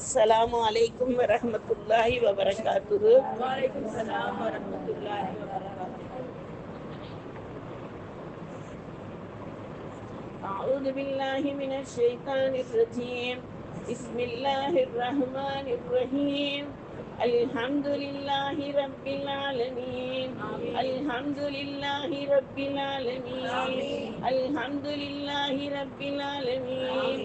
अस्सलामु अलैकुम वरहमतुल्लाहि वबरकातुहू। वालेकुम सलाम वरहमतुल्लाहि वबरकातुहू। अऊज़ु बिल्लाहि मिनश शैतानिर रजीम। बिस्मिल्लाहिर रहमानिर रहीम। अल्हम्दुलिल्लाहि रब्बिल आलमीन। अल्हम्दुलिल्लाहि रब्बिल आलमीन। अल्हम्दुलिल्लाहि रब्बिल आलमीन।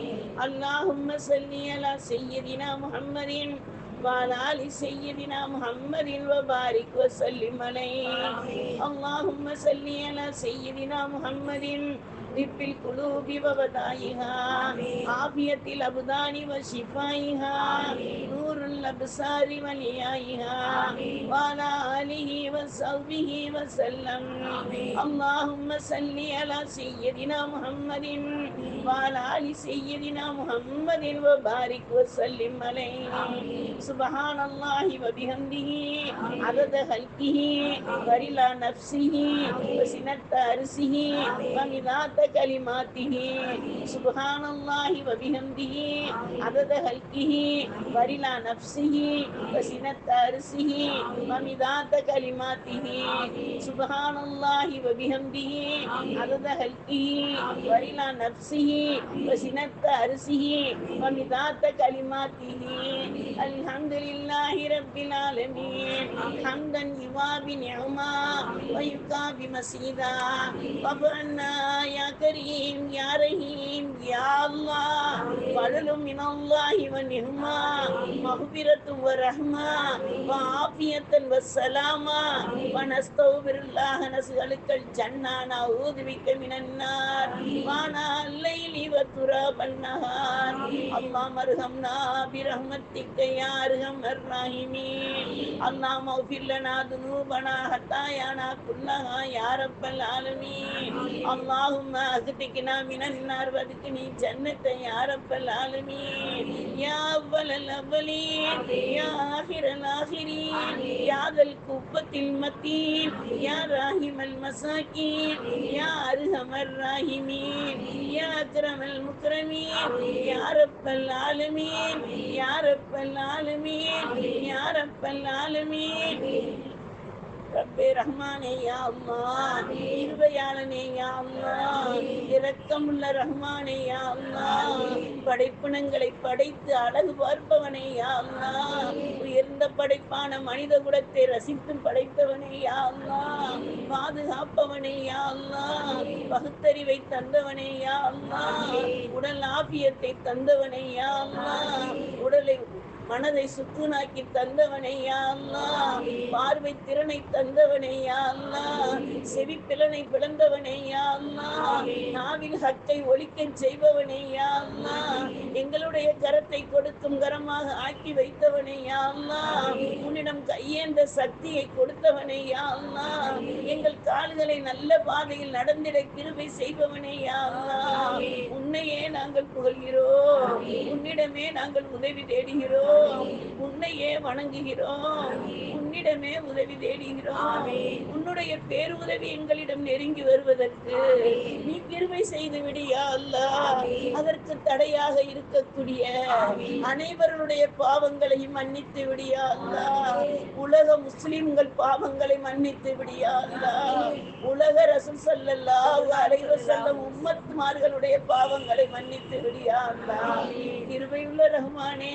अल्लाहुम्मा सल्लि अला सय्यिदिना मुहम्मदिन वअला आलि सय्यिदिना मुहम्मदिन व बारिक व सल्लिम अलैहि। अल्लाहुम्मा सल्लि अला सय्यिदिना मुहम्मदिन तिब्बिल कुलूबि व बदाइहा, आफियतिल अब्दानि व शिफाइहा, नूरुल अब्सारि व लियाइहा, व अला आलिहि व सहबिहि व सल्लम। अल्लाहुम्मा सल्लि अला सय्यिदिना मुहम्मदिन व अला आलि सय्यिदिना मुहम्मदिन व बारिक व सल्लिम अलैहि। सुब्हानल्लाहि व बिहम्दिहि अदद खल्किहि व रिला नफ्सिहि व ज़िनत अर्शिहि व मिदाद कलिमातिहि। सुब्हानल्लाहि व बिहम्दिहि अदद खल्किहि व रिला नफ्सिहि व ज़िनत अर्शिहि व मिदाद कलिमातिहि। सुब्हानल्लाहि व बिहम्दिहि अदद खल्किहि व रिला नफ्सिहि व ज़िनत अर्शिहि व मिदाद कलिमातिहि। अल्हम्दुलिल्लाहि रब्बिल आलमीन हम्दन युवाबि निअमा व युकाबि मसीदा। वफ़अना या करीम या रहीम या अल्लाह। फज़लुम मिनल्लाहि व निअमा मग़फ़िरतुम व रहमा व आफ़ियतन व सलामा व नस्तग़फ़िरुल्लाह नस्अलुकल जन्ना नऊज़ु बिका मिनन नार व अनाल लैलि व तुराबन नहार। अल्लाहुम्मा अरहमना बिरहमतिका या अरहमर राहिमीन। अल्लाहुम्मा इग़फिर लना ज़ुनूबना खतायाना कुल्लहा या रब्बल आलमीन। अल्लाहुम्मा अग़्निना मिनन नार वअदख़िलनी जन्नत या रब्बल आलमीन। या अव्वलल अव्वलीन या आखिरल आखिरीन या ज़ल क़ुव्वतिल मतीन या राहिमल मसाकीन या अरहमर राहिमीन या अकरमल मुकरमीन या रब्बल आलमीन या रब्बल आलमीन या रब्बल आलमीन। ரப்பே ரஹ்மானே யா அல்லாஹ், இருவையாளனே யா அல்லாஹ், இரக்கமுள்ள ரஹ்மானே யா அல்லாஹ், படைப்பினங்களை படைத்து அழகு பார்ப்பவனே யா அல்லாஹ், உயர்ந்த படைப்பான மனித குலத்தை ரசித்து படைத்தவனே யா அல்லாஹ், பாதுகாப்பவனே யா அல்லாஹ், பகுத்தறிவை தந்தவனே யா அல்லாஹ், உடல் ஆபியத்தை தந்தவனே யா அல்லாஹ், உடலை மனதை சுக்குனாக்கி தந்தவனே யா அல்லாஹ், பார்வை திறனை தந்தவனே யா அல்லாஹ், செவிப்பிலனை பிளந்தவனே யா அல்லாஹ், நாவில் ஹக்கை ஒலிக்கச் செய்பவனே யா அல்லாஹ், எங்களுடைய கரத்தை கொடுக்கும் கரமாக ஆக்கி வைத்தவனே யா அல்லாஹ், உன்னிடம் கையேந்த சக்தியை கொடுத்தவனே யா அல்லாஹ், எங்கள் கால்களை நல்ல பாதையில் நடந்திட கிருபை செய்பவனே யா அல்லாஹ், உன்னையே நாங்கள் புகழ்கிறோம், உன்னிடமே நாங்கள் உதவி தேடுகிறோம், உன்னையே வணங்குகிறோம், உன்னிடமே உதவி தேடுகிறோம். உன்னுடைய பேருதவி எங்களிடம் நெருங்கி வருவதற்கு நீ கிருபை செய்து விடியா அல்லாஹ். அதற்கு தடையாக இருக்கக்கூடிய அனைவருடைய பாவங்களையும் மன்னித்து விடியா அல்லாஹ். உலக முஸ்லிம்கள் பாவங்களை மன்னித்து விடியா அல்லாஹ். உலக ரசூல் ஸல்லல்லாஹு அலைஹி வஸல்லம் உம்மத்மார்களுடைய பாவங்களை மன்னித்து விடியா அல்லாஹ். கிருபையுள்ள ரஹ்மானே,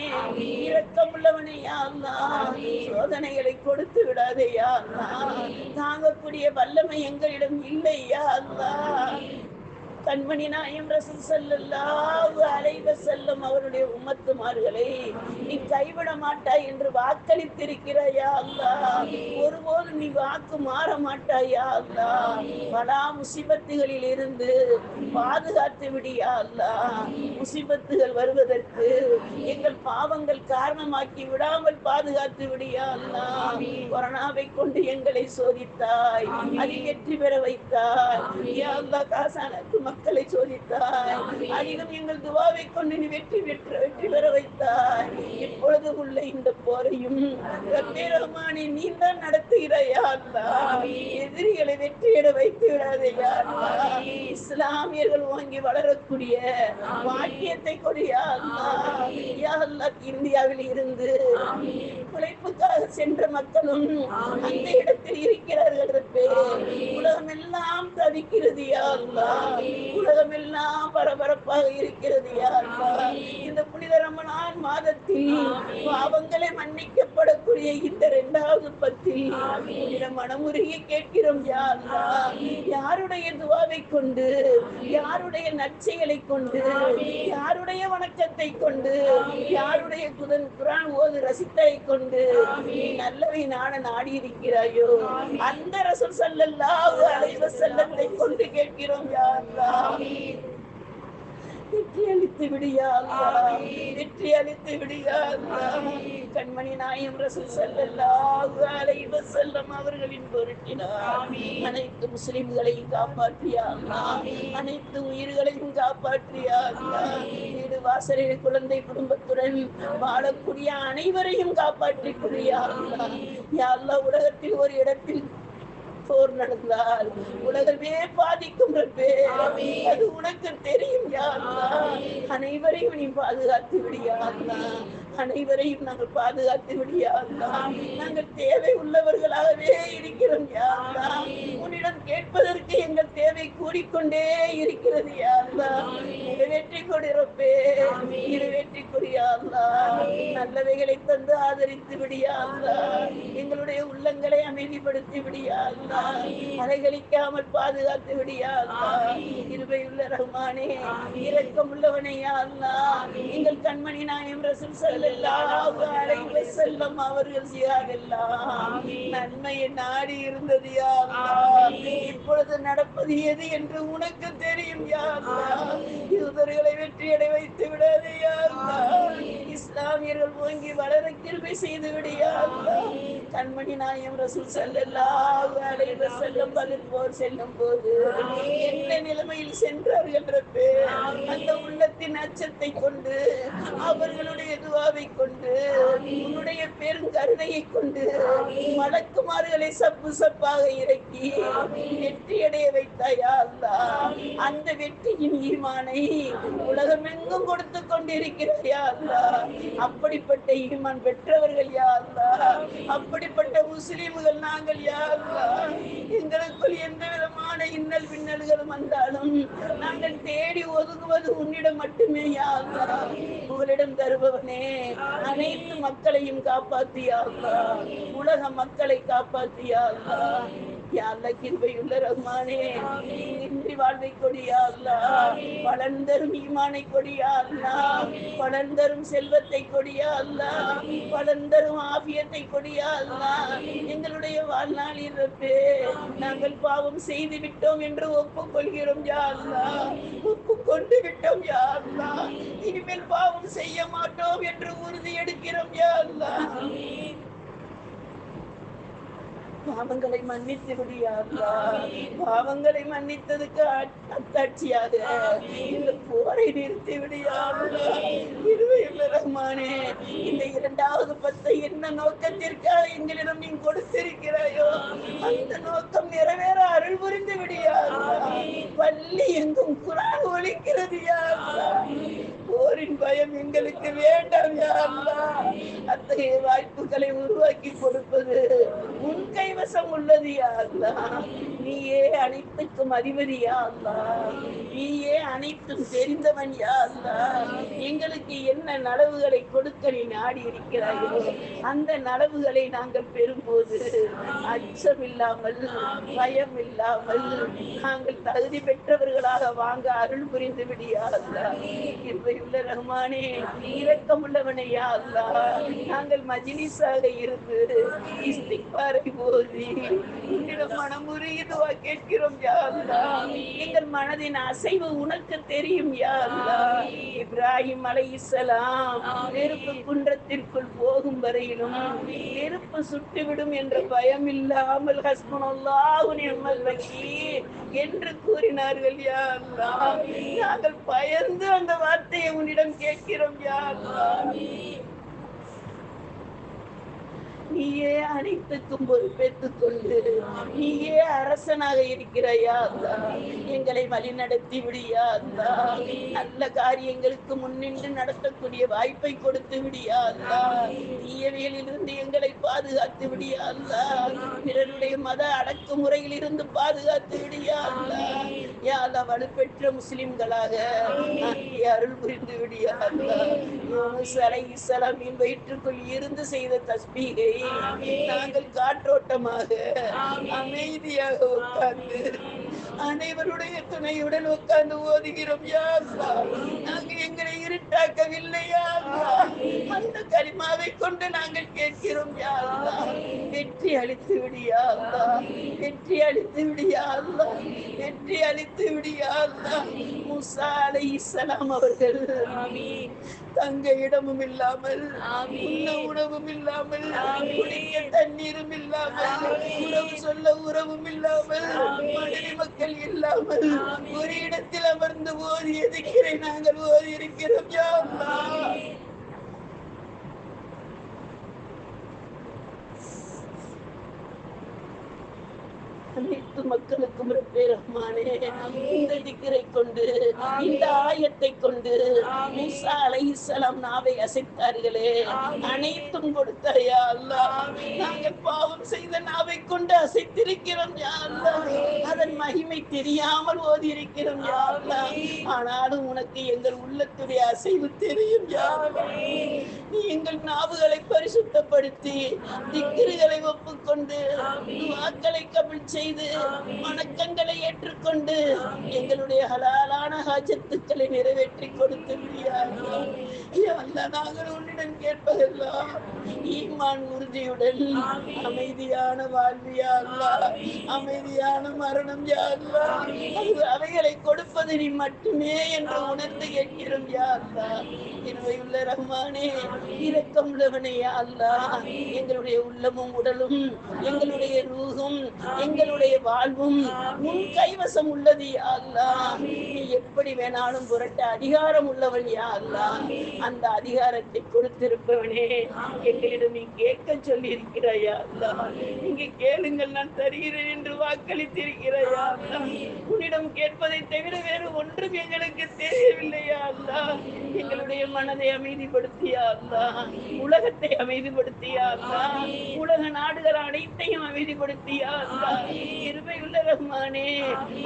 இரக்கமுள்ளவனே யா அல்லாஹ், சோதனைகளை கொடுத்து விடாதே யா அல்லாஹ். தாங்கக்கூடிய வல்லமை எங்களிடம் இல்லை யா அல்லாஹ். கண்மணி நாயம் ரசூல் ஸல்லல்லாஹு அலைஹி வஸல்லம் அவருடைய உம்மத்துமார்களை நீ கைவிட மாட்டாய் என்று வாக்களித்திருக்கிறாய் யா அல்லாஹ். ஒருபோது நீ வாக்கு மாற மாட்டாய் யா அல்லாஹ். பலா முசிபத்துகளில் இருந்து பாதுகாத்து விடியா அல்லாஹ். முசிபத்துகள் வருவதற்கு எங்கள் பாவங்கள் காரணமாக்கி விடாமல் பாதுகாத்து விடியா அல்லாஹ். கொரோனாவை கொண்டு எங்களை சோதித்தாய், அதில் வெற்றி பெற வைத்தாய் யா அல்லாஹ். காசானத்து மக்களை சோதித்தாய், அதிலும் எங்கள் துவாவை கொண்டு நீ வெற்றி பெற வைத்தாய். இப்பொழுது உள்ள இந்த போரையும் ரப்பே ரஹ்மானே நீ தான் நடத்துகிறாய் யா அல்லாஹ். எதிரிகளை வெற்றியிட வைத்து விடாதே யா அல்லாஹ். இஸ்லாமியர்கள் வாங்கி வளரக்கூடிய வாக்கியத்தை கொடு யா அல்லாஹ். யா அல்லாஹ் அல்லாஹ் இந்தியாவில் இருந்து உழைப்புக்காக சென்ற மக்களும் அந்த இடத்தில் இருக்கிறார்கள் ரப்பே. உலகமெல்லாம் தவிக்கிறது யா அல்லாஹ். உலகமெல்லாம் பரபரப்பாக இருக்கிறது யா அல்லாஹ். இந்த புனித ரமலான் மாதத்தில் பாவங்களை மன்னிக்கப்படக்கூடிய இந்த 2வது பத்தில் புனித மனமுருகி கேட்கிறோம் யா அல்லாஹ். யாருடைய துவாவை கொண்டு, யாருடைய நற்செயலை கொண்டு, யாருடைய வணக்கத்தை கொண்டு, யாருடைய குர்ஆன் ஓது ரசித்தலை கொண்டு நீ நல்லவை நாடி இருக்கிறாயோ அந்த ரசூல் ஸல்லல்லாஹு அலைஹி வஸல்லத்தை கொண்டு கேட்கிறோம் யா அல்லாஹ். வெற்றி அளித்து விடியா அல்லாஹ். வெற்றி அளித்து விடியா அல்லாஹ். கண்மணி நாயகம் ரசூல் ஸல்லல்லாஹு அலைஹி வஸல்லம் அவர்களின் பொருட்டினார் அனைத்து முஸ்லிம்களையும் காப்பாற்றியா அல்லாஹ். அனைத்து உயிர்களையும் காப்பாற்றியா அல்லாஹ். வீடு வாசலில் குழந்தை குடும்பத்துடன் வாழக்கூடிய அனைவரையும் காப்பாற்றி கொள்ளியா அல்லாஹ். யா அல்லாஹ், உலகத்தில் ஒரு இடத்தில் போர் நடந்தால் உலகமே பாதிக்கும் ரப்பே. அது உனக்கு தெரியும் யா அல்லாஹ். அனைவரையும் நீ பாதுகாத்து விடியா அல்லாஹ். அனைவரையும் நாங்கள் பாதுகாத்து விடியா அல்லாஹ். நாங்கள் தேவை உள்ளவர்களாகவே இருக்கிறோம் யா அல்லாஹ். உன்னிடம் கேட்பதற்கு எங்கள் தேவை கூடிக்கொண்டே இருக்கிறது யா அல்லாஹ். நிறைவேற்றி கொடு ரப்பே, நிறைவேற்றி கொடு யா அல்லாஹ். நல்லவைகளை தந்து ஆதரித்து விடியா அல்லாஹ். எங்களுடைய உள்ளங்களை அமைதிப்படுத்தி விடியா அல்லாஹ். அலைகளிக்காமல் பாதுகாத்து விடியா அல்லாஹ். கிருபையுள்ள ரஹ்மானே, இரக்கம் உள்ளவனே யா அல்லாஹ். எங்கள் கண்மணி நாயகம் ரசூல் ஸல்லல்லாஹு அலைஹி வஸல்லம் அவர்கள் யாரெல்லாம் நன்மையை நாடி இருந்தது யா அல்லாஹ். இப்பொழுது நடப்பது எது என்று உனக்கு தெரியும் யா அல்லாஹ். யூதர்களை வெற்றியடை வைத்து விடாதே யா அல்லாஹ். இஸ்லாமியர்கள் ஓங்கி வளர கிருபை செய்து விடியா அல்லாஹ். கண்மணி நாயகம் ரசூல் ஸல்லல்லாஹு அலைஹி வஸல்லம் பதில் போர் செல்லும் போது எந்த நிலைமையில் சென்றார்கள் ரப்பே. அந்த உள்ளத்தின் அச்சத்தை கொண்டு, அவர்களுடைய துஆவை கொண்டு, உன்னுடைய பெருங்கருணையை கொண்டு மலக்குமார்களை சப்பு சப்பாக இறக்கி வெற்றியடைய வைத்தாயா அல்லாஹ். அந்த வெற்றியின் ஈமானை உலகமெங்கும் கொடுத்து கொண்டிருக்கிறாய் யா அல்லாஹ். அப்படிப்பட்ட ஈமான் பெற்றவர்கள் யா அல்லாஹ். அப்படிப்பட்ட முஸ்லிம்கள் நாங்கள் யா அல்லாஹ். எங்களுக்குள் எந்த விதமான இன்னல் பின்னல்களும் வந்தாலும் நாங்கள் தேடி ஒதுங்குவது உன்னிடம் மட்டுமே யா அல்லாஹ். உங்களிடம் தருபவனே, அனைத்து மக்களையும் காப்பாத்தியா அல்லாஹ். உலக மக்களை காப்பாத்தியா அல்லாஹ். யா அல்லாஹ், கிருபையுள்ள ரஹ்மானே, இன்றி வாழ்வை கொடியா அல்லாஹ். வளர்ந்தரும் ஈமானை கொடியா அல்லாஹ். வளர்ந்தரும் செல்வத்தை கொடியா அல்லாஹ். வளர்ந்தரும் ஆபியத்தை கொடியா அல்லாஹ். எங்களுடைய வாழ்நாளில் ரப்பே, நாங்கள் பாவம் செய்து விட்டோம் என்று ஒப்புக்கொள்கிறோம் யா அல்லாஹ். ஒப்புக்கொண்டு விட்டோம் யா அல்லாஹ். இனிமேல் பாவம் செய்ய மாட்டோம் என்று உறுதி எடுக்கிறோம் யா அல்லாஹ். பாவங்களை மன்னித்து விடியா அல்லாஹ். பாவங்களை மன்னித்ததுக்கு அத்தாட்சியாக இந்த போரை நிறுத்தி விடியா அல்லாஹ். கிருபையுள்ள ரஹ்மானே, இந்த 2வது பத்தை என்ன நோக்கத்திற்காக எங்களிடம் நீ கொடுத்திருக்கிறாயோ அந்த நோக்கம் நிறைவேற அருள் புரிந்து விடியா அல்லாஹ். பள்ளி எங்கும் குர்ஆன் ஒலிக்கிறது யா அல்லாஹ். போரின் பயம் எங்களுக்கு வேண்டாம் யா அல்லாஹ். அத்தகைய வாய்ப்புகளை உருவாக்கி கொடுப்பது உன் கைவசம் உள்ளது யா அல்லாஹ். நீயே அனைத்துக்கும் அதிபதி யா அல்லாஹ். நீயே அனைத்தும் தெரிந்தவன் யா அல்லாஹ். எங்களுக்கு என்ன நலவுகளை கொடுக்க நீ நாடி இருக்கிறாயோ அந்த நலவுகளை நாங்கள் பெறும்போது அச்சம் இல்லாமல், பயம் இல்லாமல் நாங்கள் தகுதி பெற்றவர்களாக வாங்க அருள் புரிந்து விடியா அல்லாஹ். கிருபையுள்ள ரஹ்மானே, இரக்கமுள்ளவனே யா அல்லாஹ். நாங்கள் மஜ்லிஸாக இருந்து இஸ்திக்பாரை ஓதி உன்னிடம் மனமுருகி துஆ கேட்கிறோம் யா அல்லாஹ். எங்கள் மனதின் அசைவு உனக்கு தெரியும் யா அல்லாஹ். இப்ராஹிம் அலைஹிஸ்ஸலாம் நெருப்பு குன்றத்திற்குள் போகும் வரையிலும் நெருப்பு சுட்டுவிடும் என்ற பயம் இல்லாமல் ஹஸ்புனல்லாஹு நிஅமல் வக்கீல் என்று கூறினார்கள் யா அல்லாஹ். நாங்கள் பயந்து அந்த வார்த்தையை உன்னிடம் கேட்கிறோம் யா அல்லாஹ். நீயே அனைத்துக்கும் பொறுப்பேற்றுக் கொண்டு நீயே அரசனாக இருக்கிறையா அல்லா. எங்களை வழி நடத்தி விடியா அல்லா. நல்ல காரியங்களுக்கு முன்னின்று நடத்தக்கூடிய வாய்ப்பை கொடுத்து விடியா அல்லா. தீயவையிலிருந்து எங்களை பாதுகாத்து விடியா அல்லா. பிறருடைய மத அடக்குமுறையில் இருந்து பாதுகாத்து விடியா அல்லா. யா அல்லா, வலுப்பெற்ற முஸ்லிம்களாக அருள் புரிந்து விடியா அல்லா. யூனுஸ் அலைஹிஸ்ஸலாமின் வயிற்றுக்குள் இருந்து செய்த தஸ்பீகை நாங்கள் காற்றோட்டமாக அமைதியாக உட்கார்ந்து அனைவருடைய துணையுடன் உட்கார்ந்து ஓதுகிறோம் யா அல்லாஹ். நாங்கள் எங்களை இருட்டாக்கவில்லை யா அல்லாஹ். அந்த கலிமாவை கொண்டு நாங்கள் கேட்கிறோம் யா அல்லாஹ். வெற்றி அளித்து விடியா அல்லாஹ். வெற்றி அளித்து விடியா அல்லாஹ். வெற்றி அளித்து விடியா அல்லாஹ். மூசா அலைஹிஸ்ஸலாம் அவர்கள் தங்க இடமும் இல்லாமல், உண்ண உணவும் இல்லாமல், குடிக்க தண்ணீரும் இல்லாமல், உறவு சொல்ல உறவும் இல்லாமல், மனித மக்கள் இல்லாமல் ஒரு இடத்தில் அமர்ந்து ஓதிய திக்ரை நாங்கள் ஓதி இருக்கிறோம் யா அல்லாஹ். அனைத்து மக்களுக்கும் ரப்பே ரஹ்மானே, இந்த திக்ரை கொண்டு, இந்த ஆயத்தை கொண்டு மூசா அலைஹிஸ்ஸலாம் நாவை அசைத்தார்களே, அனைத்தும் கொடுத்தாயா அல்லாஹ். நாங்கள் பாவம் செய்த நாவை கொண்டு அசைத்திருக்கிறோம் யா அல்லாஹ். அதன் மகிமை தெரியாமல் ஓதி இருக்கிறோம் யா அல்லாஹ். ஆனாலும் உனக்கு எங்கள் உள்ளத்துடைய அசைவு தெரியும் யா அல்லாஹ். நீ எங்கள் நாவுகளை பரிசுத்தப்படுத்தி திக்ருகளை ஒப்புக்கொண்டு வாக்களை கபில் செய்து வணக்கங்களை ஏற்றுக்கொண்டு எங்களுடைய ஹலாலான ஹாஜத்துக்களை நிறைவேற்றி கொடுத்து நாங்கள் உன்னிடம் கேட்பதெல்லாம் ஈமான் உறுதியுடன் அமைதியான வாழ்வியா அல்லாஹ், அமைதியான மரணம் யா அல்லாஹ். அவைகளை கொடுப்பது நீ மட்டுமே என்று உணர்ந்து கேட்கிறோம் யா அல்லாஹ். இருவையுள்ள ரஹ்மானே, இரக்கம் உள்ளவனே யா அல்லாஹ். எங்களுடைய உள்ளமும் உடலும் எங்களுடைய ரூஹும் எங்களுடைய வாழ்வும் உன் கைவசம் உள்ளது யா அல்லாஹ். நீ எப்படி வேணாலும் புரட்ட அதிகாரம் உள்ளவன் யா அல்லாஹ். அந்த அதிகாரத்தை கொடுத்திருப்பவனே, எங்களிடம் நீ கேட்க சொல்லி இருக்கிறாயா அல்லாஹ். நீங்க கேளுங்கள் நான் தருகிறேன் என்று வாக்களித்திருக்கிறாயா அல்லாஹ். உன்னிடம் கேட்பதை தவிர வேறு ஒன்றும் எங்களுக்கு தெரியவில்லையா அல்லாஹ். எங்களுடைய மனதை அமைதிப்படுத்தியா அல்லாஹ். உலகத்தை அமைதிப்படுத்தியா அல்லாஹ். உலக நாடுகள் அனைத்தையும் அமைதிப்படுத்தியா அல்லாஹ். கிருபையுள்ள ரஹ்மானே,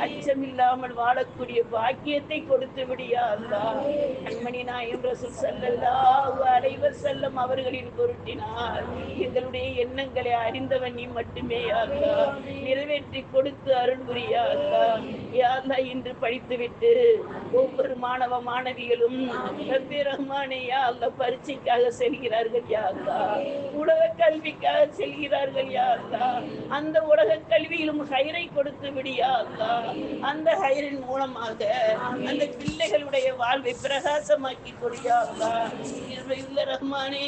அச்சமில்லாமல் வாழக்கூடிய பாக்கியத்தை கொடுத்து விடியா அல்லாஹ். கண்மணி நாயகம் ரசூல் ஸல்லல்லாஹு அலைஹி வஸல்லம் அவர்களின் பொருட்டினால் எங்களுடைய எண்ணங்களை அறிந்தவன் நீ மட்டுமே யா அல்லாஹ். நிறைவேற்றி கொடுத்து அருள் புரியா அல்லாஹ். யா அல்லாஹ், இன்று படித்துவிட்டு ஒவ்வொரு மாணவ மாணவிகளும் ரப்பே ரஹ்மானே யா அல்லாஹ் பரீட்சைக்காக செல்கிறார்கள் யா அல்லாஹ். உலக கல்விக்காக செல்கிறார்கள் யா அல்லாஹ். அந்த உலக கல்வியிலும் ஹைரை கொடுத்து விடியா அல்லாஹ். அந்த ஹைரின் மூலமாக அந்த பிள்ளைகளுடைய வாழ்வை பிரகாசமாக்கி கொடியா அல்லாஹ். இருவையுள்ள ரஹ்மானே,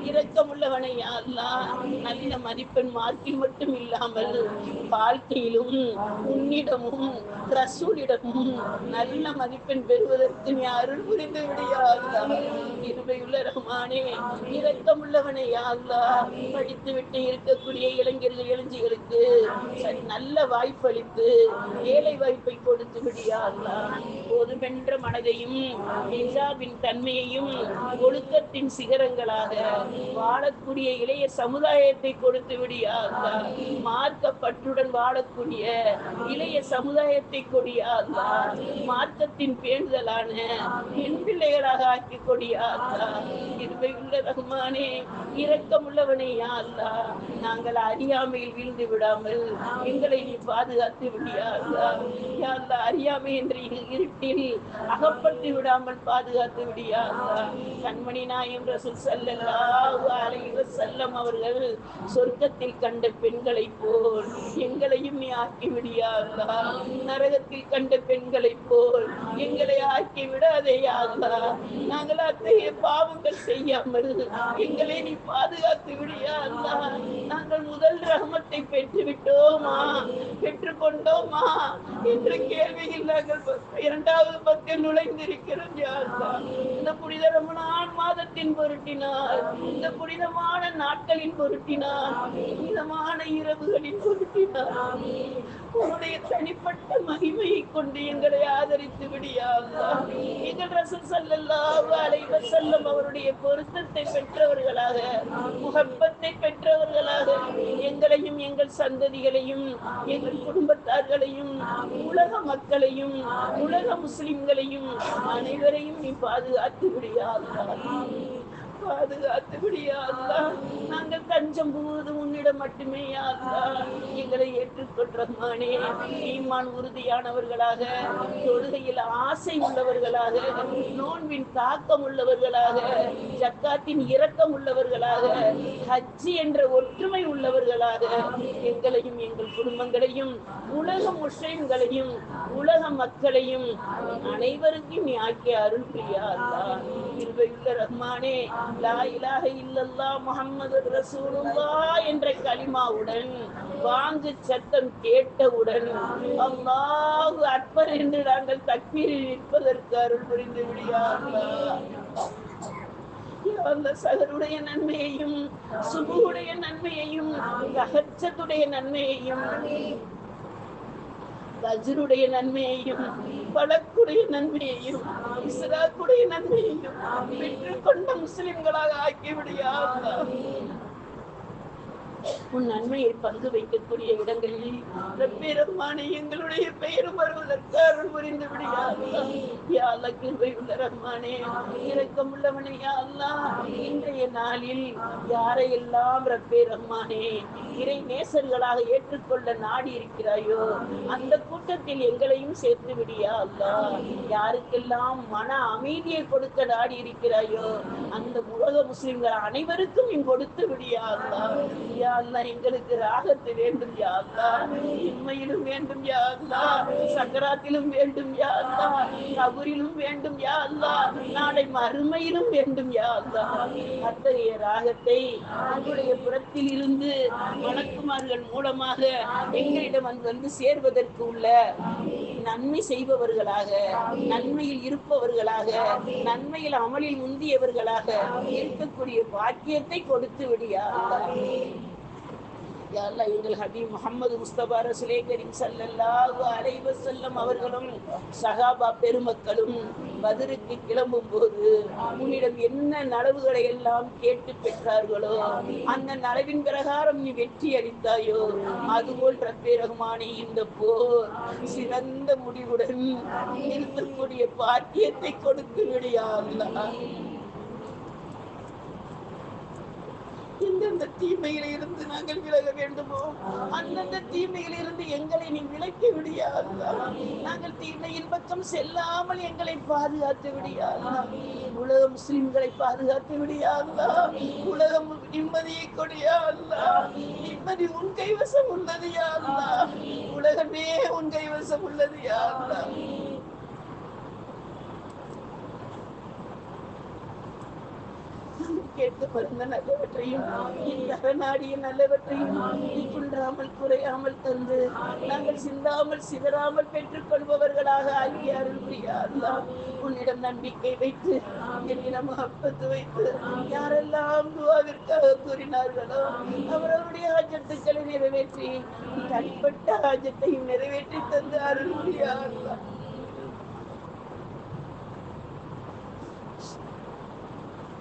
இரக்கமுள்ளவனை யா அல்லாஹ். நல்ல மதிப்பெண் மார்க்கில் மட்டும் இல்லாமல் வாழ்க்கையிலும் உன்னிடமும் ரசூலிடமும் நல்ல மதிப்பெண் பெறுவதற்கு நீ அருள் புரிந்து விடியா அல்லாஹ். இருவையுள்ள ரஹ்மானே, இரக்கமுள்ளவனை யா அல்லாஹ். படித்து விட்டு இருக்கக்கூடிய இளைஞர்கள் இளைஞர்களுக்கு நல்ல வாய்ப்பளித்து வேலை வாய்ப்பை கொடுத்து விடியா அல்லாஹ். போதுமென்ற மனதையும் ஹிஜாபின் தன்மையையும் ஒழுக்கத்தின் சிகரங்களாக வாழக்கூடிய இளைய சமுதாயத்தை கொடுத்து விடியா அல்லாஹ். மார்க்கப்பற்றுடன் வாழக்கூடிய இளைய சமுதாயத்தை கொடியா அல்லாஹ். மார்க்கத்தின் பேணுதலான பெண் பிள்ளைகளாக ஆக்கி கொடியா அல்லாஹ். இருவையுள்ள ரஹ்மானே, இரக்கமுள்ளவனே யா அல்லாஹ். நாங்கள் அறியாமையில் வீழ்ந்து விடாமல் எங்களை நீ பாதுகாத்து விடியா அல்லாஹ். யா அல்லாஹ், அறியாமை என்ற இருட்டில் அகப்பட்டு விடாமல் பாதுகாத்து விடியா அல்லாஹ். கண்மணி நாயகம் ரசூல் ஸல்லல்லாஹு அலைஹி வஸல்லம் அவர்கள் சொர்க்கத்தில் கண்ட பெண்களை போல் எங்களையும் நீ ஆக்கி விடியா அல்லாஹ். நரகத்தில் கண்ட பெண்களை போல் எங்களை ஆக்கி விடாதே யா அல்லாஹ். நாங்கள் அத்தகைய பாவங்கள் செய்யாமல் எங்களை நீ பாதுகாத்து விடியா அல்லாஹ். நாங்கள் முதல் ரஹமத்தை பெற்று விட்டோமா, பெற்றுக்கொண்டோமா என்ற கேள்வியில் நாங்கள் இரண்டாவது பத்தில் நுழைந்திருக்கிறோம் யா அல்லாஹ். இந்த புனித ரமலான் மாதத்தின் பொருட்டு பொருட்டினார், இந்த புனிதமான நாட்களின் பொருட்டினார், புனிதமான இரவுகளின் பொருட்டினார் உன்னுடைய தனிப்பட்ட மகிமையை கொண்டு எங்களை ஆதரித்து விடியா அல்லாஹ். எங்கள் ரசூல் ஸல்லல்லாஹு அலைஹி வஸல்லம் அவருடைய பொருத்தத்தை பெற்றவர்களாக, முஹப்பத்தை பெற்றவர்களாக எங்களையும் எங்கள் சந்ததிகளையும் எங்கள் குடும்பத்தார்களையும் உலக மக்களையும் உலக முஸ்லிம்களையும் அனைவரையும் நீ பாதுகாத்து விடியா அல்லாஹ். பாதுகாத்து விடியா அல்லாஹ். நாங்கள் தஞ்சம் புகுவது உன்னிடம் மட்டுமே யா அல்லாஹ். எங்களை ஏற்றுக்கொள் ரஹ்மானே. ஈமான் உறுதியானவர்களாக, தொழுகையில் ஆசை உள்ளவர்களாக, நோன்பின் தாக்கம் உள்ளவர்களாக, ஜக்காத்தின் இரக்கம் உள்ளவர்களாக, ஹஜ் என்ற ஒற்றுமை உள்ளவர்களாக எங்களையும் எங்கள் குடும்பங்களையும் உலக முஸ்லிம்களையும் உலக மக்களையும் அனைவருக்கும் நீ ஆக்கிய அருள் புரியா அல்லாஹ். கிருபையுள்ள ரஹ்மானே, லா இலாஹ இல்லல்லாஹ் முஹம்மது ரசூலுல்லாஹ் என்ற கலிமாவுடன் வாங்கு சத்தம் கேட்டவுடன் அல்லாஹு அக்பர் என்று நாங்கள் தக்பீரில் நிற்பதற்கு அருள் புரிந்து விடியா அல்லாஹ். அந்த சகருடைய நன்மையையும் சுபுடைய நன்மையையும் தஹஜ்ஜுடைய நன்மையையும் கஜ்ருடைய நன்மையையும் பலக்குடைய நன்மையையும் இஸ்ராக்குடைய நன்மையையும் பெற்றுக்கொண்ட முஸ்லிம்களாக ஆக்கிவிடியா அல்லாஹ். உன் நன்மையை பங்கு வைக்கக்கூடிய இடங்களில் ரப்பே ரஹ்மானே எங்களுடைய பெயரும் வருவதற்கு அருள் புரிந்து விடியா அல்லாஹ். யா அல்லாஹ் கிருபையுள்ள ரஹ்மானே, இரக்கமுள்ளவனே யா அல்லாஹ். இன்றைய நாளில் யாரையெல்லாம் ரப்பே ரஹ்மானே இறை நேசர்களாக ஏற்றுக்கொள்ள நாடி இருக்கிறாயோ அந்த கூட்டத்தில் எங்களையும் சேர்த்து விடியா அல்லாஹ். யாருக்கெல்லாம் மன அமைதியை கொடுக்க நாடி இருக்கிறாயோ அந்த உலக முஸ்லிம்கள் அனைவருக்கும் நீ கொடுத்து விடியா அல்லாஹ். யா அல்லாஹ் எங்களுக்கு ராகத்து வேண்டும் யா அல்லாஹ், இன்மையிலும் வேண்டும் யா அல்லாஹ், சக்கராத்திலும் வேண்டும் யா அல்லாஹ், கபரிலும் வேண்டும் யா அல்லாஹ், நாளை மறுமையிலும் வேண்டும் யா அல்லாஹ். அத்தகைய ராகத்தை உங்களுடைய புறத்தில் இருந்து மலக்குமார்கள் மூலமாக எங்களிடம் வந்து சேர்வதற்கு உள்ள நன்மை செய்பவர்களாக, நன்மையில் இருப்பவர்களாக, நன்மையில் அமலில் முந்தியவர்களாக இருக்கக்கூடிய பாக்கியத்தை கொடுத்து விடியா அல்லாஹ். யா அல்லாஹ் எங்கள் ஹபீப் முஹம்மது முஸ்தபா ரசூலே கரீம் ஸல்லல்லாஹு அலைஹி வஸல்லம் அவர்களும் சஹாபா பெருமக்களும் பத்ருக்கு கிளம்பும் போது உன்னிடம் என்ன நலவுகளை எல்லாம் கேட்டு பெற்றார்களோ அந்த நலவின் பிரகாரம் நீ வெற்றி அளித்தாயோ அதுபோல் ரப்பே ரஹ்மானே இந்த போர் சிறந்த முடிவுடன் இருக்கக்கூடிய பாக்கியத்தை கொடுத்து விடியா அல்லாஹ். எந்தெந்த தீமையில இருந்து நாங்கள் விலக வேண்டுமோ அந்தந்த தீமையில இருந்து எங்களை நீ விலக்கி விடியா அல்லாஹ். நாங்கள் தீமையின் பக்கம் செல்லாமல் எங்களை பாதுகாத்து விடியா அல்லாஹ். உலக முஸ்லிம்களை பாதுகாத்து விடியா அல்லாஹ். உலகம் நிம்மதியை கொடியா அல்லாஹ். நிம்மதி உன் கைவசம் உள்ளது யா அல்லாஹ். உலகமே உன் கைவசம் உள்ளது யா அல்லாஹ். கேட்டு பிறந்த நல்லவற்றையும் இந்த நாடிய நல்லவற்றையும் நீ குன்றாமல் குறையாமல் தந்து நாங்கள் சிந்தாமல் சிதறாமல் பெற்றுக் கொள்பவர்களாக ஆகிய அருள் புரியா அல்லாஹ். உன்னிடம் நம்பிக்கை வைத்து என்னிடம் முஹப்பத் வைத்து யாரெல்லாம் துஆவிற்காக கூறினார்களோ அவரவருடைய ஹாஜத்துக்களை நிறைவேற்றி தனிப்பட்ட ஹாஜத்தையும் நிறைவேற்றி தந்து அருள் புரியா அல்லாஹ்.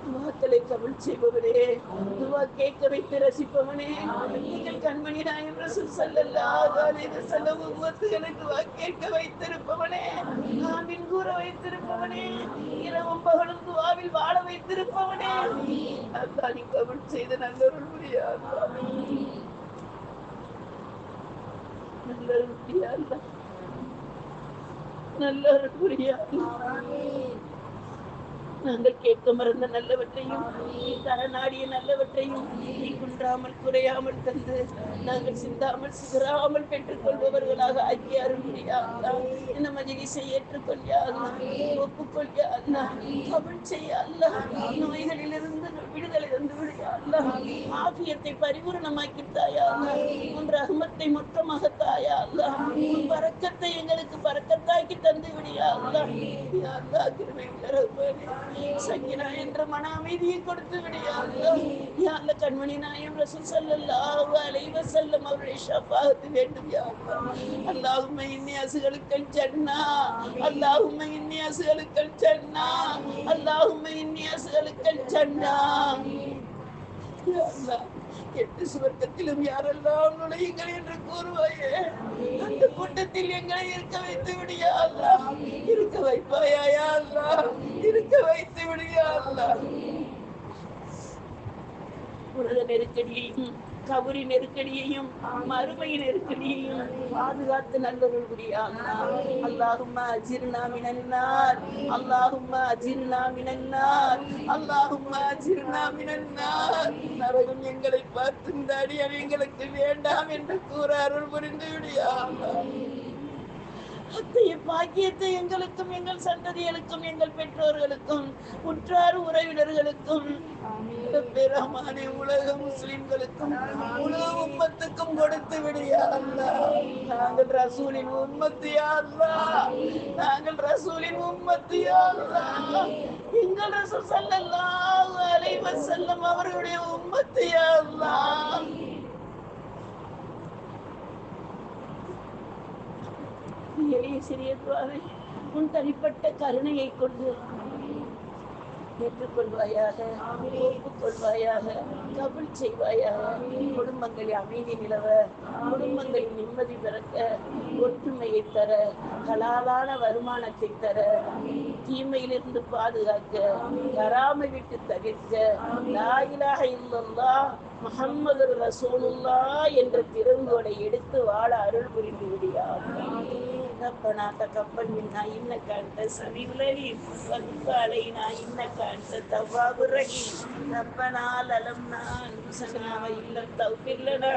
துவாக்களை கபூல் செய்பவனே, துவா கேட்க வைத்து ரசிப்பவனே, நீங்கள் கண்மணி நாயகம் ரசூல் ஸல்லல்லாஹு அலைஹி வஸல்லம் உம்மத்துகளுக்கு துவா கேட்க வைத்திருப்பவனே, ஆமீன் கூற வைத்திருப்பவனே, இரவும் பகலும் துவாவில் வாழ வைத்திருப்பவனே, அல்லாஹ் நீ கபூல் செய்த நல்லருள் புரியா அல்லாஹ். நல்லருள் புரியா அல்லாஹ். நல்லருள் புரியா அல்லாஹ். நாங்கள் கேட்க மறந்த நல்லவற்றையும் நீ தர நாடிய நல்லவற்றையும் நீ குன்றாமல் குறையாமல் தந்து நாங்கள் சிந்தாமல் சிதறாமல் பெற்றுக் கொள்பவர்களாக ஆக்கி அருள் புரியா அல்லாஹ். இந்த மஜ்லிஸை ஏற்றுக்கொள்யா அல்லாஹ், ஒப்புக்கொள்யா அல்லாஹ், கபூல் செய்ய அல்லாஹ். நோய்களிலிருந்து விடுதலை தந்து விடுயா அல்லாஹ். ஆஃபியத்தை பரிபூரணமாக்கி தாயா அல்லாஹ். உன் ரஹ்மத்தை மொத்தமாக தாயா அல்லாஹ். உன் பரக்கத்தை எங்களுக்கு பரக்கத்தாக்கி தந்து விடியா அல்லாஹ். யா அல்லாஹ், கிருபையுள்ள ரஹ்மானே, சக்கினா என்ற மன அமைதியை கொடுத்து விடியா அல்லாஹ். யா அல்லாஹ், கண்மணி நாயகம் ரசூல் ஸல்லல்லாஹு அலைஹி வஸல்லம் அவருடைய ஷஃபாஅத் வேண்டும் யா அல்லாஹ். அல்லாஹும்ம இன்னி அஸ்அலுக்கல் ஜன்னா, அல்லாஹும்ம இன்னி அஸ்அலுக்கல் ஜன்னா, அல்லாஹும்ம இன்னி அஸ்அலுக்கல் ஜன்னா. யா அல்லாஹ், 8 சுவர்க்கத்திலும் யாரெல்லாம் நுழையுங்கள் என்று கூறுவாயே, அந்த கூட்டத்தில் எங்களை இருக்க வைத்து விடியா அல்லாஹ். இருக்க வைப்பாயா யா அல்லாஹ், இருக்க வைத்து விடியா அல்லாஹ். உலக நெருக்கடியையும் கபரி நெருக்கடியையும் மறுமை நெருக்கடியையும் பாதுகாத்து நல்லவர்கள் புரியா அல்லாஹ். அல்லாஹும்ம அஜிர்னா மினன்னார், அல்லாஹும்ம அஜிர்னா மினன்னார், அல்லாஹும்ம அஜிர்னா மினன்னார். நரகம் எங்களை பார்த்து இந்த அடியான் எங்களுக்கு வேண்டாம் என்று கூற அருள் புரிந்து விடியா அல்லாஹ். அத்தகைய பாக்கியத்தை எங்களுக்கும் எங்கள் சந்ததிகளுக்கும் எங்கள் பெற்றோர்களுக்கும் உற்றார் உறவினர்களுக்கும் பெருமானே உலக முஸ்லிம்களுக்கும் உலக உம்மத்துக்கும் கொடுத்து விடியா அல்லாஹ். நாங்கள் ரசூலின் உம்மத்து யா அல்லாஹ், நாங்கள் ரசூலின் உம்மத்து யா அல்லாஹ். எங்கள் ரசூல் ஸல்லல்லாஹு அலைஹி வஸல்லம் அவர்களுடைய உம்மத்து யா அல்லாஹ். எளிய சிறிய துவாவை உன் தனிப்பட்ட கருணையை கொண்டு ஏற்றுக்கொள்வாயாக, ஒப்புக்கொள்வாயாக, கபுல் செய்வாயாக. குடும்பங்களில் அமைதி நிலவ, குடும்பங்களில் நிம்மதி பிறக்க, ஒற்றுமையை தர, ஹலாலான வருமானத்தை தர, தீமையிலிருந்து பாதுகாக்க, கராமை விட்டு தவிர்க்க, லா இலாஹ இல்லல்லாஹ் முஹம்மது ரசூலுல்லாஹ் என்ற திறவுகோலை எடுத்து வாழ அருள் புரிந்து விடியா. ربنا تقبل منا انك انت السميع العليم وتب علينا انك انت التواب الرحيم. ربنا ظلمنا انفسنا وان لم تغفر لنا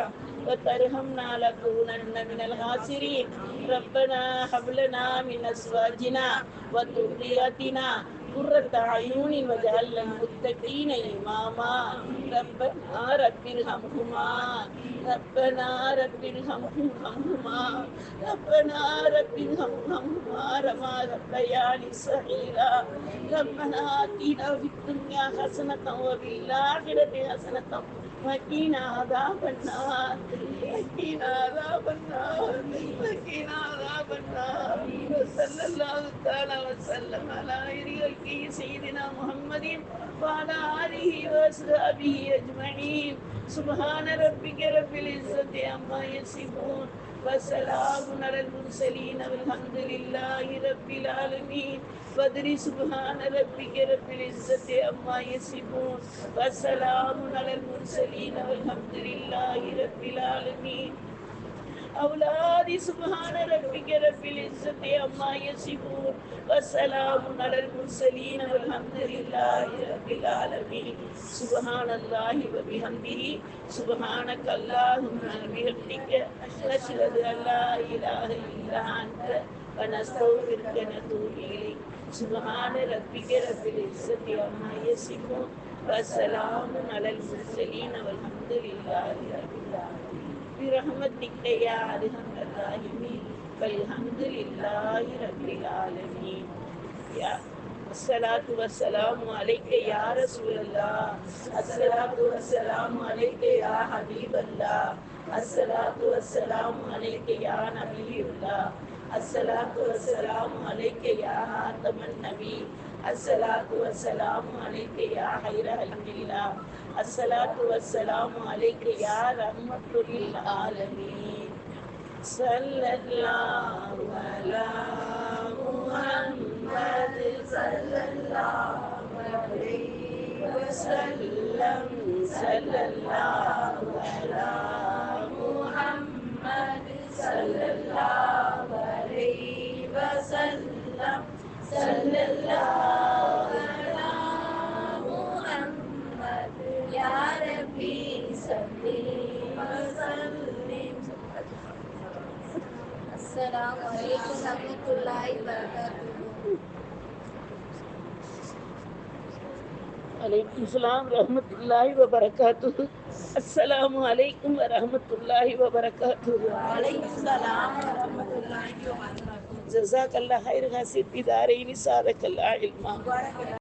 وترحمنا لنكونن من الخاسرين. ربنا هب لنا من ازواجنا وذرياتنا قرة أعين واجعلنا للمتقين إماما. ربنا رب ارحمهما، ربنا رب ارحمهما، ربنا رب ارحمهما كما ربياني صغيرا. ربنا آتنا في الدنيا حسنة وفي الآخرة حسنة وقنا عذاب النار، وقنا عذاب النار، وقنا عذاب النار. وصلى الله تعالى وسلم على خير سيدنا محمد وعلى آله وصحبه أجمعين. سبحان ربك رب العزة عما يصفون وسلام على المرسلين والحمد لله رب العالمين. بدر سبحان ربك رب العزة عما يصفون وسلام على المرسلين والحمد لله رب العالمين. أولادي سبحان ربك رب العزة عما يصفون وسلام على المرسلين والحمد لله رب العالمين. سبحان الله وبحمده سبحانك اللهم وبحمدك نشهد أن لا إله إلا أنت ونستغفرك ونتوب إليك. سبحان ربك رب العزة عما يصفون وسلام على المرسلين والحمد لله رب العالمين. برحمتك يا أرحم الراحمين والحمد لله رب العالمين. يا الصلاة والسلام عليك يا رسول الله، الصلاة والسلام عليك يا حبيب الله، الصلاة والسلام عليك يا نبي الله، الصلاة والسلام عليك يا خاتم النبي، الصلاة والسلام عليك يا خير خلق الله، الصلاة والسلام عليك يا رحمة للعالمين. صلى الله على محمد صلى الله عليه وسلم. صلى الله على محمد صلى الله عليه وسلم. صلى الله على محمد يا ربي صل وسلم. السلام عليكم ورحمة الله وبركاته. வலைக்கும் ஸலாம் ரஹ்மத்துல்லாஹி வ பரகாத்துஹு. அஸ்ஸலாமு அலைக்கும் வ ரஹ்மத்துல்லாஹி வ பரகாத்துஹு. ஜஸாக்கல்லாஹ் ஹைர் ஹாசித் பிதாரைனி சாதக்கல்லாஹ் இல்மா.